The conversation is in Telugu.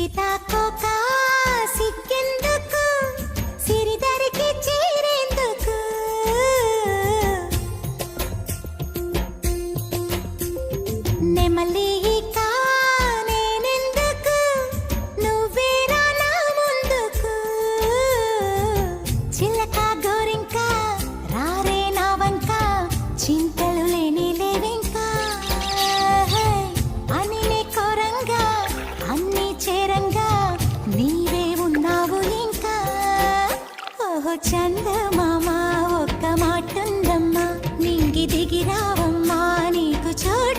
సీతాకోక సిగ్గెందుకు సిరిదరికి చేరేందుకు నెమలిక నేనెందుకు నువ్వేరా నా ముందుకు చిలక గోరింక రారే నా వంక చింతలు లేని లేవింకా అనిలే కోరంగా అన్ని చేరంగా నీవే ఉన్నావు ఇంకా ఓహో చందమామ ఒక్క మాటుందమ్మా నింగి దిగిరావమ్మా నీకు చోటు